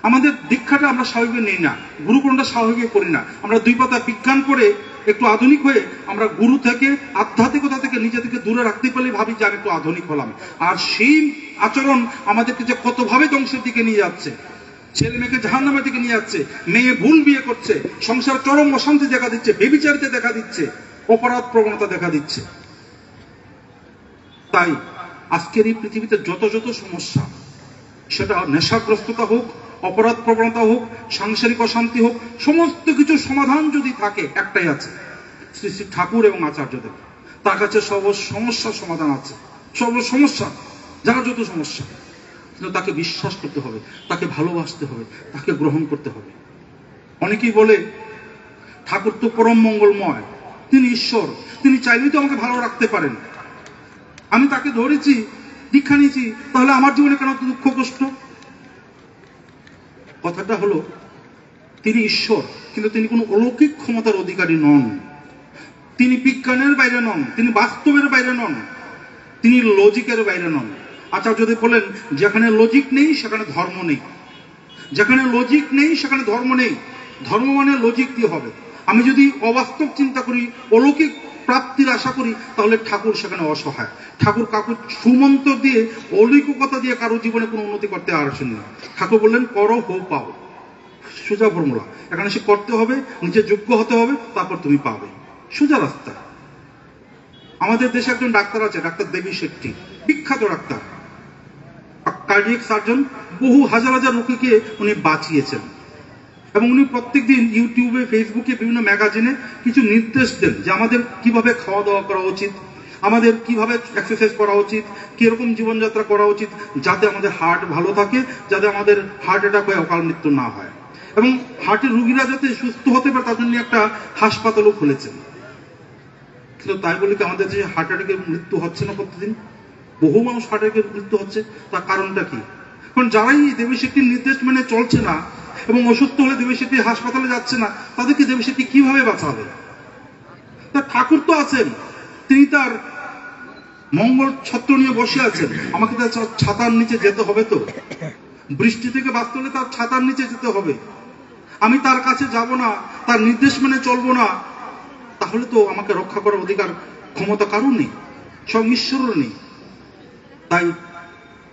আমাদের দীক্ষাটা আমরা স্বাভাবিক নেই না, গুরুকুলটা স্বাভাবিক করি না। আমরা দুই পাতা বিজ্ঞান করে একটু আধুনিক হয়ে আমরা গুরু থেকে আধ্যাত্মিকতা থেকে নিজেদেরকে দূরে রাখতে পারলে ভাবি যে আমি একটু আধুনিক হলাম। আর সেই আচরণ আমাদেরকে যে কতভাবে ধ্বংসের দিকে নিয়ে যাচ্ছে, ছেলে মেয়েকে জাহান্নামের দিকে নিয়ে যাচ্ছে, মেয়ে ভুল বিয়ে করছে, সংসার চরম অশান্তি দেখা দিচ্ছে, বেবিচারিতে দেখা দিচ্ছে, অপরাধ প্রবণতা দেখা দিচ্ছে। তাই আজকের এই পৃথিবীতে যত সমস্যা, সেটা নেশাগ্রস্ততা হোক, অপরাধ প্রবণতা হোক, সাংসারিক অশান্তি হোক, সমস্ত কিছুর সমাধান যদি থাকে একটাই আছে, শ্রী শ্রী ঠাকুর এবং আচার্যদেব। তার কাছে সর্ব সমস্যার সমাধান আছে, সর্ব সমস্যা, যার যত সমস্যা, কিন্তু তাকে বিশ্বাস করতে হবে, তাকে ভালোবাসতে হবে, তাকে গ্রহণ করতে হবে। অনেকেই বলে ঠাকুর তো পরম মঙ্গলময়, তিনি ঈশ্বর, তিনি চাইলেই তো আমাকে ভালো রাখতে পারেন। আমি তাকে ধরেছি, দীক্ষা নিয়েছি, তাহলে আমার জীবনে কেন দুঃখ কষ্ট? কথাটা হলো, তিনি ঈশ্বর, কিন্তু তিনি কোনো অলৌকিক ক্ষমতার অধিকারী নন, তিনি বিজ্ঞানের বাইরে নন, তিনি বাস্তবের বাইরে নন, তিনি লজিকের বাইরে নন। আচার্যদেব বলেন, যেখানে লজিক নেই সেখানে ধর্ম নেই, যেখানে লজিক নেই সেখানে ধর্ম নেই। ধর্ম মানে লজিক দিয়ে হবে। আমি যদি অবাস্তব চিন্তা করি, অলৌকিক প্রাপ্তির আশা করি, তাহলে ঠাকুর সেখানে অসহায়। ঠাকুর কাকু সুমন্ত্র দিয়ে, অলৌকিকতা দিয়ে কারো জীবনে কোনো উন্নতি করতে আসেন না। ঠাকুর বললেন, করো হো পাও, সোজা ফর্মুলা। এখানে সে করতে হবে, নিজে যোগ্য হতে হবে, তারপর তুমি পাবে, সোজা রাস্তা। আমাদের দেশে একজন ডাক্তার আছে, ডাক্তার দেবী শেট্টি, বিখ্যাত ডাক্তার, কার্ডিয়াক সার্জন, বহু হাজার রোগীকে উনি বাঁচিয়েছেন। এবং উনি প্রত্যেকদিন ইউটিউবে, ফেসবুকে, বিভিন্ন ম্যাগাজিনে কিছু নির্দেশ দেন যে আমাদের কিভাবে খাওয়া দাওয়া করা উচিত, আমাদের কিভাবে এক্সারসাইজ করা উচিত, কিরকম জীবনযাত্রা করা উচিত, যাতে আমাদের হার্ট ভালো থাকে, যাতে আমাদের হার্ট অ্যাটাক হয়ে অকাল মৃত্যু না হয়, এবং হার্টের রোগীরা যাতে সুস্থ হতে পারে তার জন্য একটা হাসপাতালও খুলেছেন। কিন্তু তাই বলে কি আমাদের দেশে হার্ট অ্যাটাকের মৃত্যু হচ্ছে না? প্রতিদিন বহু মানুষ হার্ট অ্যাটাকের মৃত্যু হচ্ছে। তার কারণটা কি? কারণ যারাই দেবী শেট্টির নির্দেশ মেনে চলছে না এবং অসুস্থ হলে দেবী শেট্টি হাসপাতালে যাচ্ছে না, তাদেরকে দেবী শেট্টি কিভাবে বাঁচাবে? তার ঠাকুর তো আছেন, তিনি তার মঙ্গল ছত্র নিয়ে বসে আছেন। আমাকে তার ছাতার নিচে যেতে হবে, তো বৃষ্টি থেকে বাঁচতে হলে তার ছাতার নিচে যেতে হবে। আমি তার কাছে যাব না, তার নির্দেশ মেনে চলবো না, তাহলে তো আমাকে রক্ষা করার অধিকার ক্ষমতা কারণ নেই, স্বয়ং ঈশ্বরের নেই। তাই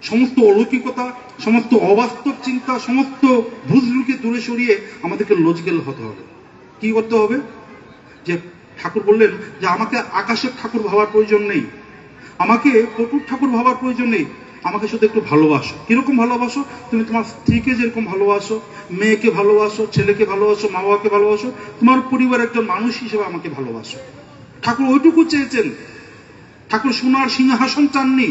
সমস্ত অলৌকিকতা, সমস্ত অবাস্তব চিন্তা, সমস্ত ভুজরুকে দূরে সরিয়ে আমাদেরকে লজিক্যাল হতে হবে। কি করতে হবে? যে ঠাকুর বললেন যে আমাকে আকাশের ঠাকুর ভাবার প্রয়োজন নেই, আমাকে পটুর ঠাকুর ভাবার প্রয়োজন নেই, আমাকে শুধু একটু ভালোবাসো। কিরকম ভালোবাসো? তুমি তোমার স্ত্রীকে যেরকম ভালোবাসো, মেয়েকে ভালোবাসো, ছেলেকে ভালোবাসো, মা বাবাকে ভালোবাসো, তোমার পরিবারের একজন মানুষ হিসেবে আমাকে ভালোবাসো। ঠাকুর ওইটুকু চেয়েছেন। ঠাকুর সোনার সিংহাসন চাননি,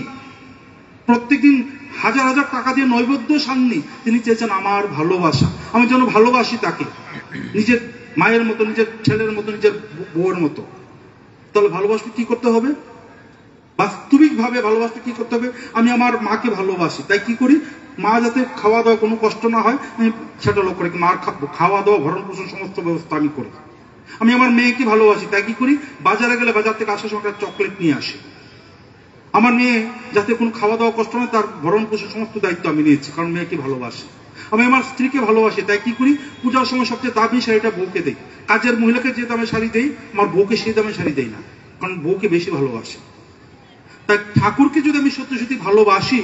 প্রত্যেকদিন হাজার টাকা দিয়ে নৈবেদ্য সাননি, তিনি চেয়েছেন আমার ভালোবাসা, আমি যেন ভালোবাসি তাকে, নিজের মায়ের মতো, নিজের ছেলের মতো, নিজের বউয়ের মতো। তাহলে ভালোবাসতে কি করতে হবে? বাস্তবিক ভাবে ভালোবাসতে কি করতে হবে? আমি আমার মাকে ভালোবাসি, তাই কি করি? মা যাতে খাওয়া দাওয়া কোনো কষ্ট না হয় সেটা লক্ষ্য করি, মার খাওয়া দাওয়া, ভরণ পোষণ সমস্ত ব্যবস্থা আমি করি। আমি আমার মেয়েকে ভালোবাসি, তাই কি করি? বাজারে গেলে বাজার থেকে আসার সময় একটা চকলেট নিয়ে আসি। আমার মেয়ে যাতে কোনো খাওয়া দাওয়া কষ্ট নয়, তার ভরণ পোষণ সমস্ত দায়িত্ব আমি নিয়েছি, কারণ মেয়েকে ভালোবাসি। আমি আমার স্ত্রীকে ভালোবাসি, তাই কি করি? পূজার সময় সবচেয়ে দামি শাড়িটা বউকে দেই। কাজের মহিলাকে যে দামে শাড়ি দেই, আমার বউকে সেই দামে শাড়ি দেই না, কারণ বউকে বেশি ভালোবাসি। তাই ঠাকুরকে যদি আমি সত্যি ভালোবাসি,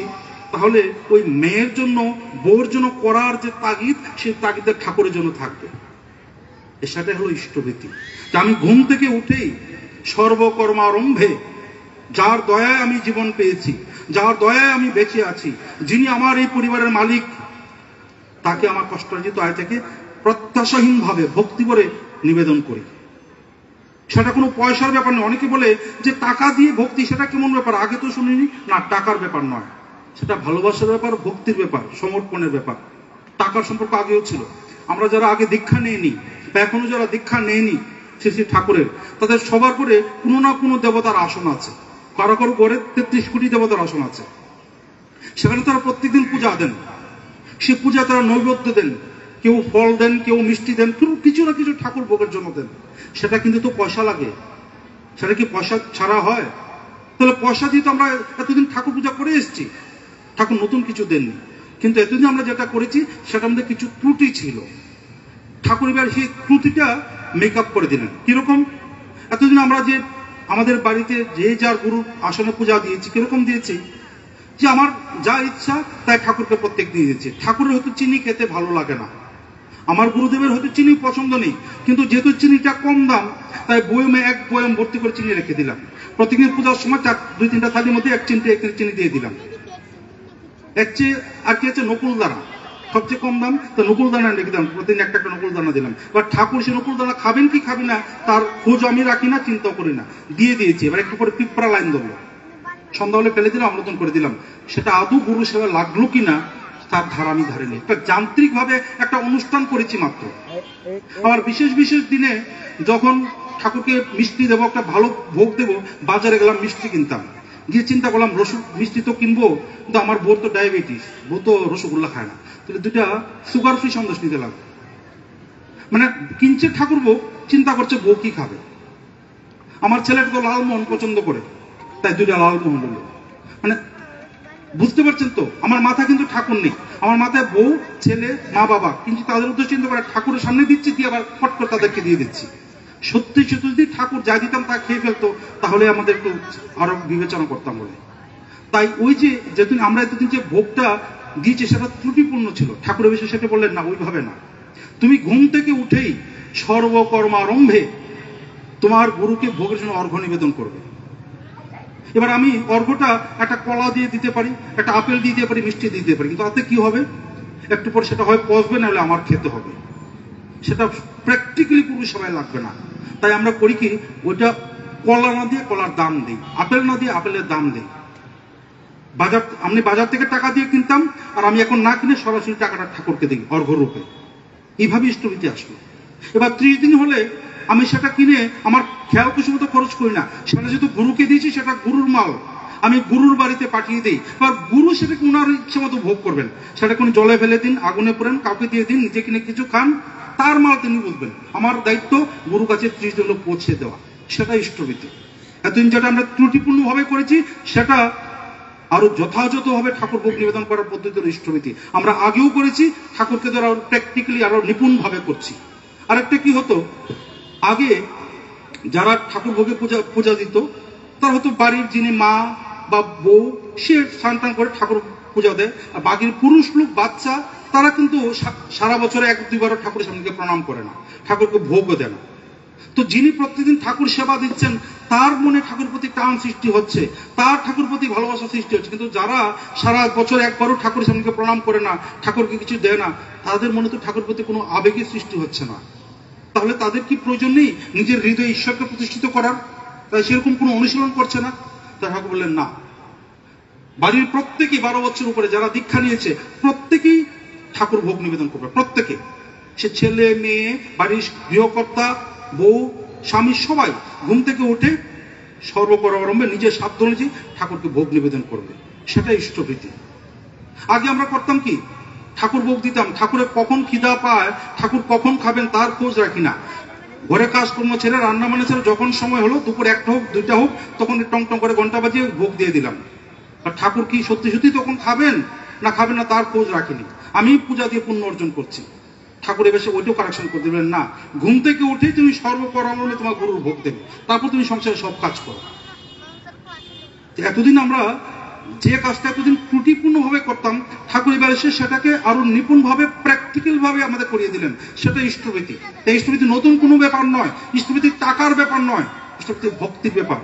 তাহলে ওই মেয়ের জন্য, বউর জন্য করার যে তাগিদ, সেই তাগিদটা ঠাকুরের জন্য থাকবে। সেটাই হলো ইষ্টভীতি। আমি ঘুম থেকে উঠেই সর্বকর্মারম্ভে যার দয়ায় আমি জীবন পেয়েছি, যার দয়ায় আমি বেঁচে আছি, যিনি আমার এই পরিবারের মালিক, তাকে আমার কষ্টার্জিত আয় থেকে প্রত্যাশাহীন ভাবে ভক্তি করে নিবেদন করি। সেটা কোনো পয়সার ব্যাপার নয়। অনেকে বলে যে টাকা দিয়ে ভক্তি, সেটা কেমন ব্যাপার? আগে তো শুনিনি। না, টাকার ব্যাপার নয়, সেটা ভালোবাসার ব্যাপার, ভক্তির ব্যাপার, সমর্পণের ব্যাপার। টাকার সম্পর্ক আগেও ছিল। আমরা যারা আগে দীক্ষা নেইনি বা এখনো যারা দীক্ষা নেয়নি শ্রী শ্রী ঠাকুরের, তাদের সবার করে কোনো না কোনো দেবতার আসন আছে। কারো কারো ঘরে 33 কোটি দেবতার আসন আছে। সেখানে তারা প্রত্যেকদিন পূজা দেন। সে পূজা তারা নৈবেদ্য দেন, কেউ ফল দেন, কেউ মিষ্টি দেন, কেউ কিছু না কিছু ঠাকুর ভোগের জন্য দেন। সেটা কিন্তু তো পয়সা লাগে। সেটা কি পয়সা ছাড়া হয়? তাহলে পয়সা দিয়ে তো আমরা এতদিন ঠাকুর পূজা করে এসেছি, ঠাকুর নতুন কিছু দেননি। কিন্তু এতদিন আমরা যেটা করেছি সেটার মধ্যে কিছু ত্রুটি ছিল। ঠাকুর এবার সেই ত্রুটিটা মেকআপ করে দিলেন। কিরকম? এতদিন আমরা যে আমাদের বাড়িতে যে যার গুরুর আসনে পূজা দিয়েছি, কিরকম দিয়েছি যে আমার যা ইচ্ছা তাই ঠাকুরকে প্রত্যেক দিয়ে দিয়েছি। ঠাকুরের হয়তো চিনি খেতে ভালো লাগে না, আমার গুরুদেবের হয়তো চিনি পছন্দ নেই, কিন্তু যেহেতু চিনিটা কম দাম তাই বয়মে এক বয়ম ভর্তি করে চিনি রেখে দিলাম। প্রত্যেকদিন পূজার সময় 2-3টা থালির মধ্যে এক চিনি দিয়ে দিলাম। এক চেয়ে আর কি আছে নকুল দানা, সবচেয়ে কম দাম, তো নকুল দানা রেখে দিলাম, প্রতিদিন একটা নকুল দানা দিলাম। এবার ঠাকুর সে নকুল দানা খাবেন কি খাবি না তার খোঁজ আমি রাখি না, চিন্তাও করি না, দিয়ে দিয়েছি। এবার একটু পরে পিঁপড়া লাইন ধরলো, সন্ধ্যা হলে ফেলে দিলাম, আমন্ত্রণ করে দিলাম। সেটা আদৌ গুরু সেবা লাগলো কিনা তার ধার আমি ধারিনি। একটা যান্ত্রিক ভাবে একটা অনুষ্ঠান করেছি মাত্র। আবার বিশেষ বিশেষ দিনে যখন ঠাকুরকে মিষ্টি দেবো, একটা ভালো ভোগ দেবো, বাজারে গেলাম, মিষ্টি কিনতাম। গিয়ে চিন্তা করলাম মিষ্টি তো কিনবো, কিন্তু আমার বউর তো ডায়াবেটিস, বউ তো রসগোল্লা খায় না, তাহলে 2টা সুগার ফ্রি সন্দেশ নিতে লাগবে। মানে কিনছে ঠাকুর বউ, চিন্তা করছে বউ কি খাবে। আমার ছেলেটা তো লালমোহন পছন্দ করে, তাই 2টা লালমোহন হলো। মানে বুঝতে পারছেন তো, আমার মাথা কিন্তু ঠাকুর নেই, আমার মাথায় বউ, ছেলে, মা, বাবা, কিন্তু তাদের উদ্দেশ্য চিন্তা করে ঠাকুরের সামনে দিচ্ছি, দিয়ে আবার ফট করে তাদেরকে দিয়ে দিচ্ছি। সত্যি সত্যি যদি ঠাকুর যা দিতাম তা খেয়ে ফেলতো তাহলে আমাদের একটু আরো বিবেচনা করতাম বলে। তাই ওই যে যেদিন আমরা এতদিন যে ভোগটা দিয়েছি সেটা ত্রুটিপূর্ণ ছিল। ঠাকুরের বিষয়ে সেটা বললেন না, ওইভাবে না। তুমি ঘুম থেকে উঠেই সর্বকর্মারম্ভে তোমার গুরুকে ভোগের জন্য অর্ঘ্য নিবেদন করবে। এবার আমি অর্ঘ্যটা একটা কলা দিয়ে দিতে পারি, একটা আপেল দিয়ে দিতে পারি, মিষ্টি দিয়ে দিতে পারি, কিন্তু তাতে কি হবে? একটু পর সেটা হয় পচবে, না হলে আমার খেতে হবে। সেটা প্র্যাকটিক্যালি পুরো সবাই লাগবে না। তাই আমরা করি কি, ওইটা কলা না দিয়ে কলার দাম দিই, আপেল না দিয়ে আপেলের দাম দিই। আমি বাজার থেকে টাকা দিয়ে কিনতাম, আর আমি এখন না কিনে সরাসরি টাকাটা ঠাকুরকে দিই অর্ঘ্য রূপে। এইভাবে ইষ্টভীতি আসলো। এবার 30 দিন হলে আমি সেটা কিনে আমার খেয়াল খুশি মতো খরচ করি না, সেটা যেহেতু গুরুকে দিয়েছি, সেটা গুরুর মাল, আমি গুরুর বাড়িতে পাঠিয়ে দিই। এবার গুরু সেটাকে ওনার ইচ্ছে মতো ভোগ করবেন। সেটা কোনো জলে ফেলে দিন, আগুনে পোড়েন, কাউকে দিয়ে দিন, নিজে কিনে কিছু খান, তার মাল তিনি বুঝবেন। আমার দায়িত্ব গুরু কাছে 30 দিন পৌঁছে দেওয়া, সেটা ইষ্টভীতি। এতদিন যেটা আমরা ত্রুটিপূর্ণ ভাবে করেছি সেটা আরো যথাযথভাবে ঠাকুর ভোগ নিবেদন করার পদ্ধতি হলো ইষ্টভীতি। আমরা আগেও করেছি, ঠাকুরকে ধরা প্র্যাকটিক্যালি আরো নিপুণ ভাবে করছি। আরেকটা কি হতো, আগে যারা ঠাকুর ভোগে পূজা দিত, তার হয়তো বাড়ির যিনি মা বা বউ, সে স্নান টান করে ঠাকুর পূজা দেয়, আর বাকির পুরুষ লোক, বাচ্চা, তারা কিন্তু সারা বছরে 1-2বার ঠাকুরের সামনে প্রণাম করে না, ঠাকুরকে ভোগও দেয় না। তো যিনি প্রতিদিন ঠাকুর সেবা দিচ্ছেন তার মনে ঠাকুর প্রতি টান সৃষ্টি হচ্ছে, তার ঠাকুর প্রতি ভালোবাসা সৃষ্টি হচ্ছে। কিন্তু যারা সারা বছর একবারও ঠাকুরের সামনে প্রণাম করে না, ঠাকুরকে কিছু দেয় না, তাদের মনে তো ঠাকুর প্রতি কোনো আবেগের সৃষ্টি হচ্ছে না। তাহলে তাদের কি প্রয়োজন নেই নিজের হৃদয়ে ঈশ্বরকে প্রতিষ্ঠিত করার? তাই সেরকম কোনো অনুশীলন করছে না। তাই ঠাকুর বললেন না, বাড়ির প্রত্যেকেই 12 বছর উপরে যারা দীক্ষা নিয়েছে প্রত্যেকেই ঠাকুর ভোগ নিবেদন করবে। প্রত্যেকে, সে ছেলে, মেয়ে, বাড়ির গৃহকর্তা, বউ, স্বামী, সবাই ঘুম থেকে উঠে সর্বকর্মারম্ভে নিজের সাধ্য অনুযায়ী ঠাকুরকে ভোগ নিবেদন করবে। সেটা ইষ্টভীতি। আগে আমরা করতাম কি, ঠাকুর ভোগ দিতাম, ঠাকুরের কখন খিদা পায়, ঠাকুর কখন খাবেন তার খোঁজ রাখি না। ঘরে কাজকর্ম ছেড়ে, রান্না বান্না ছেড়ে, যখন সময় হলো দুপুর 1টা হোক 2টা হোক, তখন টং টং করে ঘন্টা বাজিয়ে ভোগ দিয়ে দিলাম। আর ঠাকুর কি সত্যি সত্যি তখন খাবেন না খাবেন না তার খোঁজ রাখিনি। আমি পূজা দিয়ে পুণ্য অর্জন করছি। ঠাকুর এবার ওইটাও কারেকশন করে দেবেন না, ঘুম থেকে উঠেই তুমি সর্বকর্মারম্ভে তোমার গুরুর ভোগ দেবে, তারপর তুমি সংসারে সব কাজ করো। এতদিন আমরা যে কাজটা এতদিন ত্রুটিপূর্ণ ভাবে করতাম, ঠাকুর এবার এসে সেটাকে আরো নিপুণ ভাবে প্র্যাকটিক্যাল ভাবে আমাদের করিয়ে দিলেন। সেটা ইষ্টভীতি। এই ইষ্টভীতি নতুন কোনো ব্যাপার নয়, ইষ্টভীতি টাকার ব্যাপার নয়, ইষ্টভীতি ভক্তির ব্যাপার,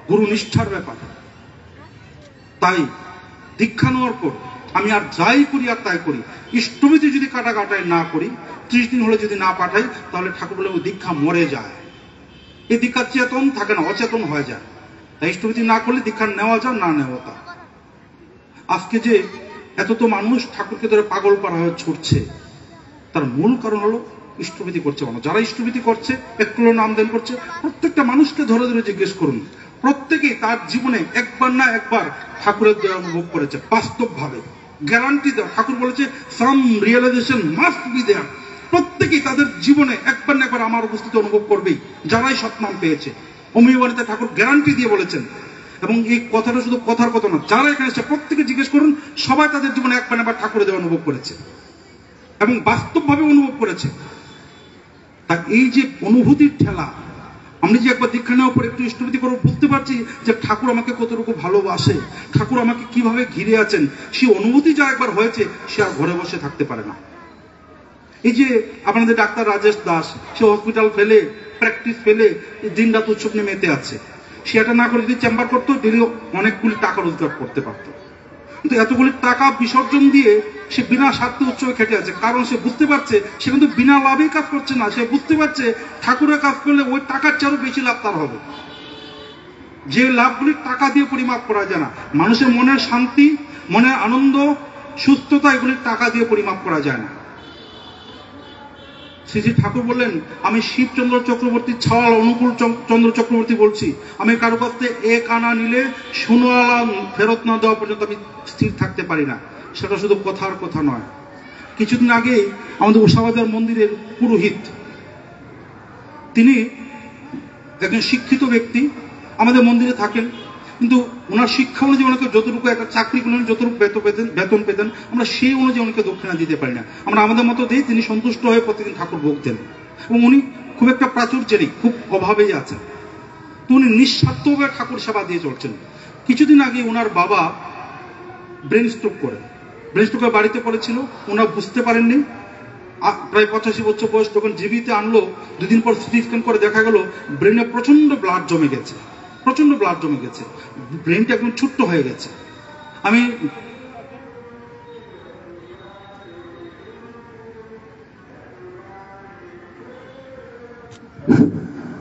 গুরু নিষ্ঠার ব্যাপার। তাই দীক্ষা নেওয়ার পর আমি আর যাই করি আর তাই করি, ইষ্টভীতি যদি কাটাকাটাই না করি, 30 দিন হলে যদি না পাঠাই, তাহলে ঠাকুর বলে ওই দীক্ষা মরে যায়। এই দীক্ষা চেতন থাকে না, অচেতন হয়ে যায়। তাই ইষ্টভীতি না করলে দীক্ষা নেওয়া যায়, না নেওয়া তা। আজকে যে এত তো মানুষ ঠাকুরকে ধরে পাগল করা হয়ে ছুটছে, তার মূল কারণ হলো ইষ্টভীতি করছে মানুষ। যারা ইষ্টভীতি করছে, একটু নাম দেন করছে, প্রত্যেকটা মানুষকে ধরে ধরে জিজ্ঞেস করুন, প্রত্যেকেই তার জীবনে একবার না একবার ঠাকুরের দয়া অনুভব করেছে বাস্তবভাবে। গ্যারান্টি দেওয়া, ঠাকুর বলেছে সাম রিয়েলাইজেশন মাস্ট বি দেয়ার। প্রত্যেকেই তাদের জীবনে একবার না একবার আমার উপস্থিতি অনুভব করবেই, যারাই সৎনাম পেয়েছে। অমীয়বাণীতে ঠাকুর গ্যারান্টি দিয়ে বলেছেন। এবং এই কথাটা শুধু কথার কথা না, যারা এখানে এসে প্রত্যেকে জিজ্ঞেস করুন, সবাই তাদের জীবনে একবার না একবার ঠাকুরের দয়া অনুভব করেছে এবং বাস্তবভাবে অনুভব করেছে। তা এই যে অনুভূতির ঠেলা, আমি যে একবার দীক্ষা নেওয়ার পর একটু ইষ্টভীতি করে বুঝতে পারছি যে ঠাকুর আমাকে কতটুকু ভালোবাসে, ঠাকুর আমাকে কিভাবে ঘিরে আছেন, সেই অনুভূতি যা একবার হয়েছে সে আর ঘরে বসে থাকতে পারে না। এই যে আপনাদের ডাক্তার রাজেশ দাস, সে হসপিটাল ফেলে, প্র্যাকটিস ফেলে দিন রাত উৎসব নিয়ে মেতে আছে। সে এটা না করে যদি চেম্বার করতো, ডেলি অনেকগুলি টাকা রোজগার করতে পারতো। কিন্তু এতগুলি টাকা বিসর্জন দিয়ে সে বিনা স্বার্থে উৎসবে খেটে আছে, কারণ সে বুঝতে পারছে সে কিন্তু বিনা লাভেই কাজ করছে না। সে বুঝতে পারছে ঠাকুরের কাজ করলে ওই টাকার চেয়েও বেশি লাভ তার হবে, যে লাভগুলি টাকা দিয়ে পরিমাপ করা যায় না। মানুষের মনের শান্তি, মনের আনন্দ, সুস্থতা, এগুলি টাকা দিয়ে পরিমাপ করা যায় না। শ্রী ঠাকুর বললেন, আমি শিবচন্দ্র চক্রবর্তী ছাওয়াল অনুকূল চন্দ্র চক্রবর্তী বলছি, আমি কারো কাছ থেকে এক আনা নিলে সোনালা ফেরত না দেওয়া পর্যন্ত আমি স্থির থাকতে পারি না। সেটা শুধু কথার কথা নয়। কিছুদিন আগেই আমাদের উষাবাজার মন্দিরের পুরোহিত, তিনি একজন শিক্ষিত ব্যক্তি, আমাদের মন্দিরে থাকেন, কিন্তু ওনার শিক্ষা অনুযায়ী ওনাকে যতটুকু একটা চাকরি করলেন, যতটুকু বেতন পেতেন, আমরা সেই অনুযায়ী ওনাকে দক্ষিণা দিতে পারি না। আমরা আমাদের মতো দিই, তিনি সন্তুষ্ট হয়ে প্রতিদিন ঠাকুর ভোগ দেন। এবং উনি খুব একটা প্রাচুর্যের নেই, খুব অভাবেই আছেন, তো উনি নিঃস্বার্থভাবে ঠাকুর সেবা দিয়ে চলছেন। কিছুদিন আগে ওনার বাবা ব্রেন স্ট্রোক করে বাড়িতে পড়েছিল, ওনারা বুঝতে পারেননি। প্রায় 85 বছর বয়স, যখন জীবিতে আনলো, দুদিন পর সিটি স্ক্যান করে দেখা গেল ব্রেনে প্রচন্ড ব্লাড জমে গেছে, ব্রেনটা একদম ছোট্ট হয়ে গেছে। আমি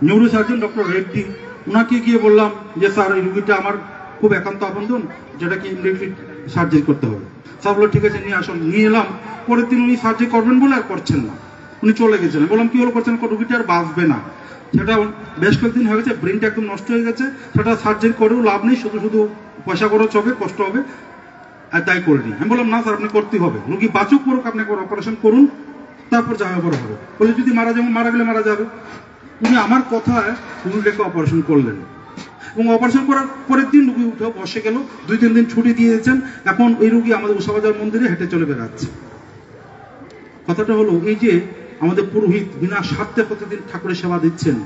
নিউরোসার্জন ডক্টর রেড্ডি, ওনাকে গিয়ে বললাম যে স্যার, এই রুগীটা আমার খুব একান্ত আপনজন, যেটাকে ইমিডিয়েটলি সার্জারি করতে হবে। স্যার বললো ঠিক আছে, নিয়ে আসুন। নিয়ে এলাম। পরের দিন উনি সার্জারি করবেন বলে আর করছেন না, উনি চলে গেছেন। বললাম কি হলো, করছেন? রুগীটা আর বাঁচবে না, সেটা বেশ কয়েকদিন হয়ে গেছে, ব্রেনটা একদম নষ্ট হয়ে গেছে, সেটা সার্জারি করেও লাভ নেই, শুধু পয়সা খরচ হবে, কষ্ট হবে, আর তাই করিনি। আমি বললাম না স্যার, আপনি করতেই হবে, রুগী বাঁচুক করুক, আপনি অপারেশন করুন, তারপর যা হবে হবে। বলে যদি মারা গেলে মারা যাবে। উনি আমার কথায় রুগীটাকে অপারেশন করলেন, এবং অপারেশন করার পরের দিন রুগী উঠে বসে গেল। 2-3 দিন ছুটি দিয়েছেন, এখন এই রুগী আমাদের উষাবাজার মন্দিরে হেঁটে চলে বেড়াচ্ছে। কথাটা হলো, এই যে আমাদের পুরোহিত বিনা স্বার্থে প্রতিদিন ঠাকুরের সেবা দিচ্ছেন,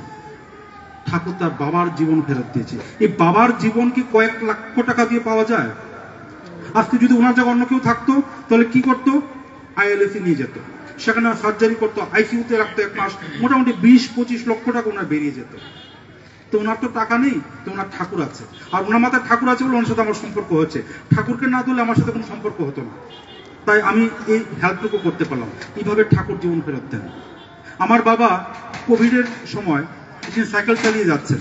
ঠাকুর তার বাবার জীবন ফেরত দিয়েছে। এই বাবার জীবন কি কয়েক লক্ষ টাকা দিয়ে পাওয়া যায়? আজকে যদি ওনার জায়গায় অন্য কেউ থাকতো, তাহলে কি করতো? ILSE নিয়ে যেত, সেখানে সার্জারি করতো, ICU-তে রাখতো 1 মাস, মোটামুটি 20-25 লক্ষ টাকা ওনার বেরিয়ে যেত। তো ওনার তো টাকা নেই, তো ওনার ঠাকুর আছে, আর ওনার মাথায় ঠাকুর আছে বলে ওনার সাথে আমার সম্পর্ক হচ্ছে। ঠাকুরকে না তুললে আমার সাথে কোনো সম্পর্ক হতো না। তাই আমি এই হেল্পটুকু করতে পারলাম। এইভাবে ঠাকুর জীবন ফেরত দেন। আমার বাবা কোভিডের সময় তিনি সাইকেল চালিয়ে যাচ্ছেন,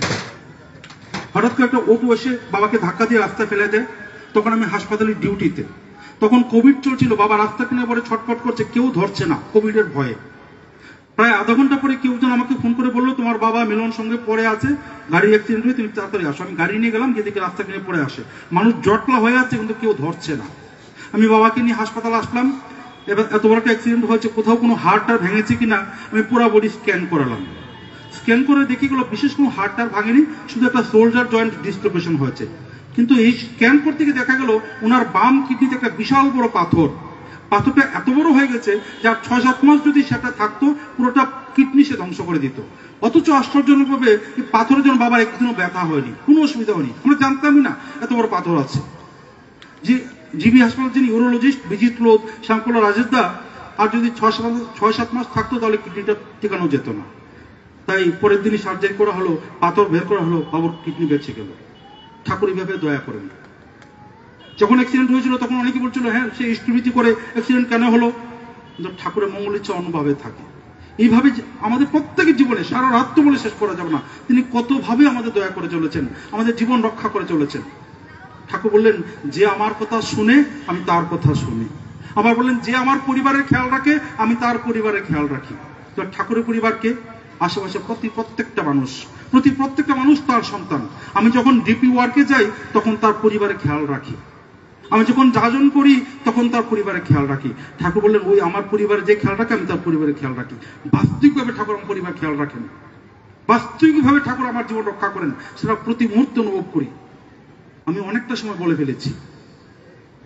হঠাৎ করে একটা অটো এসে বাবাকে ধাক্কা দিয়ে রাস্তায় ফেলে দেয়। তখন আমি হাসপাতালের ডিউটিতে, তখন কোভিড চলছিল, বাবা রাস্তা কিনে পরে ছটফট করছে, কেউ ধরছে না কোভিডের ভয়ে। প্রায় আধা ঘন্টা পরে কেউ যেন আমাকে ফোন করে বললো, তোমার বাবা মিলন সঙ্গে পড়ে আছে, গাড়ি অ্যাক্সিডেন্ট হয়ে, তুমি তাড়াতাড়ি আসো। আমি গাড়ি নিয়ে গেলাম, যেদিকে রাস্তা কিনে পড়ে আসে, মানুষ জটলা হয়ে আছে, কিন্তু কেউ ধরছে না। আমি বাবাকে নিয়ে হাসপাতালে আসলাম। এবার এত বড় একটা অ্যাক্সিডেন্ট হয়েছে, কোথাও কোনো হাড়টা ভেঙেছে কিনা আমি পুরো বডি স্ক্যান করালাম। স্ক্যান করে দেখি গেল বিশেষ কোনো হাড়টা ভাঙেনি, শুধু একটা শোল্ডার জয়েন্ট ডিসলোকেশন হয়েছে। কিন্তু এই স্ক্যান করতে গিয়ে দেখা গেল ওনার বাম কিডনিতে একটা বিশাল বড় পাথরটা এত বড় হয়ে গেছে যে 6-7 মাস যদি সেটা থাকতো, পুরোটা কিডনি সে ধ্বংস করে দিত। অথচ আশ্চর্যজনকভাবে এই পাথরের জন্য বাবার একদিনও ব্যথা হয়নি, কোনো অসুবিধা হয়নি। আমরা জানতামই না এত বড় পাথর আছে। যে জিবি হাসপাতাল যিনি ইউরোলজিস্ট বিজিত লোধ, শ্যামকলা রাজেশ দা, আর যদি 6-7 মাস থাকতো, তাহলে কিডনিটা টিকানো যেত না। তাই পরের দিনই সার্জারি করা হলো, পাথর বের করা হলো, বাবুর কিডনি বেঁচে গেল। ঠাকুর এইভাবে দয়া করেন। যখন অ্যাক্সিডেন্ট হয়েছিল তখন অনেকে বলছিল, হ্যাঁ সে ইষ্টভীতি করে অ্যাক্সিডেন্ট কেন হলো? কিন্তু ঠাকুরের মঙ্গল ইচ্ছা অন্যভাবে থাকে। এইভাবে আমাদের প্রত্যেকের জীবনে সারা রাত তো বলে শেষ করা যাবে না, তিনি কতভাবে আমাদের দয়া করে চলেছেন, আমাদের জীবন রক্ষা করে চলেছেন। ঠাকুর বললেন, যে আমার কথা শুনে আমি তার কথা শুনি, আবার বললেন যে আমার পরিবারের খেয়াল রাখে আমি তার পরিবারের খেয়াল রাখি। তো ঠাকুরের পরিবারকে আশেপাশে প্রত্যেকটা মানুষ তার সন্তান। আমি যখন ডিপি ওয়ার্কে যাই তখন তার পরিবারের খেয়াল রাখি, আমি যখন যাজন করি তখন তার পরিবারের খেয়াল রাখি। ঠাকুর বললেন ওই আমার পরিবারের যে খেয়াল রাখে আমি তার পরিবারের খেয়াল রাখি। বাস্তবিকভাবে ঠাকুর আমার পরিবার খেয়াল রাখেন, বাস্তবিকভাবে ঠাকুর আমার জীবন রক্ষা করেন, সেটা প্রতি মুহূর্তে অনুভব করি। আমি অনেকটা সময় বলে ফেলেছি,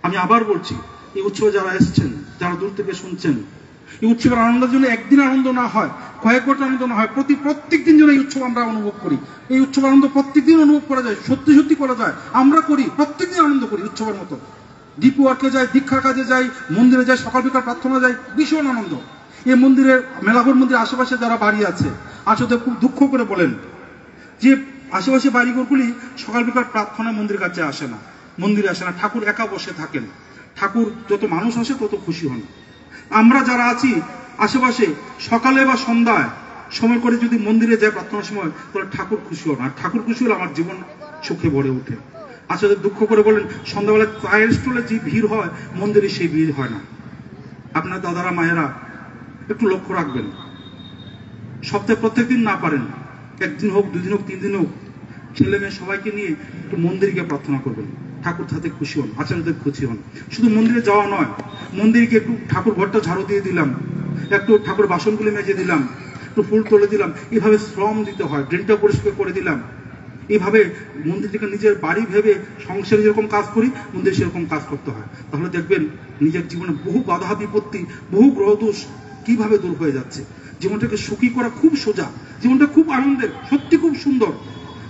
আমি আবার বলছি, এই উৎসবে যারা এসছেন, যারা দূর থেকে শুনছেন, এই উৎসবের আনন্দের জন্য একদিন আনন্দ না হয়, কয়েক বছর আনন্দ না হয়, প্রত্যেক দিন যেন এই উৎসব আমরা অনুভব করি। এই উৎসব আনন্দ প্রত্যেকদিন অনুভব করা যায়, সত্যি করা যায়, আমরা করি, প্রত্যেকদিন আনন্দ করি উৎসবের মতো। ডিপি ওয়ার্কে যাই, দীক্ষার কাজে যাই, মন্দিরে যাই, সকাল বিকাল প্রার্থনা যাই, ভীষণ আনন্দ। এই মন্দিরের মেলাঘর মন্দিরের আশেপাশে যারা বাড়ি আছে আসলে খুব দুঃখ করে বলেন যে আশেপাশে বাড়িঘরগুলি সকাল বিকাল প্রার্থনা মন্দিরের কাছে আসে না, মন্দিরে আসে না, ঠাকুর একা বসে থাকেন। ঠাকুর যত মানুষ আসে তত খুশি হন। আমরা যারা আছি আশেপাশে সকালে বা সন্ধ্যায় সময় করে যদি মন্দিরে যায় প্রার্থনার সময়, তাহলে ঠাকুর খুশি হন। আর ঠাকুর খুশি হলে আমার জীবন সুখে ভরে ওঠে। আসলে দুঃখ করে বলেন সন্ধ্যাবেলা চায়ের স্টলে যে ভিড় হয় মন্দিরে সেই ভিড় হয় না। আপনার দাদারা মায়েরা একটু লক্ষ্য রাখবেন, সপ্তাহে প্রত্যেকদিন না পারেন, একদিন হোক, দুদিন হোক, 3 দিন হোক, ছেলে মেয়ে সবাইকে নিয়ে একটু মন্দিরে গিয়ে প্রার্থনা করবেন। ঠাকুর তাতে খুশি হন, আচার্যদের খুশি হন। শুধু মন্দিরে যাওয়া নয়, মন্দিরে গিয়ে একটু ঠাকুর ঘরটা ঝাড়ু দিয়ে দিলাম, একটু ঠাকুর বাসনগুলি মেজে দিলাম, একটু ফুল তুলে দিলাম, এভাবে শ্রম দিতে হয়। ড্রেনটা পরিষ্কার করে দিলাম। এইভাবে মন্দিরটিকে নিজের বাড়ি ভেবে সংসারে যেরকম কাজ করি মন্দিরে সেরকম কাজ করতে হয়। তাহলে দেখবেন নিজের জীবনে বহু বাধা বিপত্তি, বহু গ্রহদোষ কিভাবে দূর হয়ে যাচ্ছে। জীবনটাকে সুখী করা খুব সোজা, জীবনটা খুব আনন্দের, সত্যি খুব সুন্দর।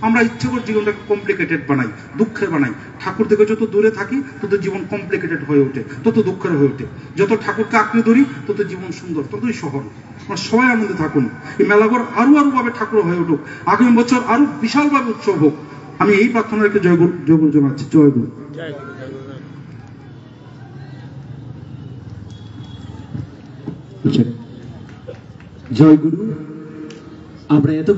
আমরা ইচ্ছে করে জীবনটাকে কমপ্লিকেটেড বানাই, দুঃখের বানাই। ঠাকুর থেকে যত দূরে থাকি তত জীবন কমপ্লিকেটেড হয়ে ওঠে, তত দুঃখের হয়ে ওঠে। যত ঠাকুরকে আঁকড়ে ধরি তত জীবন সুন্দর, ততই সহজ। আমরা সবাই আনন্দে থাকুন। এই মেলাঘর আরো ভাবে ঠাকুর হয়ে উঠুক, আগামী বছর আরো বিশালভাবে উৎসব হোক। আমি এই প্রার্থনা রেখে জয়গুরু জানাচ্ছি। জয়গুরু। জয়গুরু। আমরা এত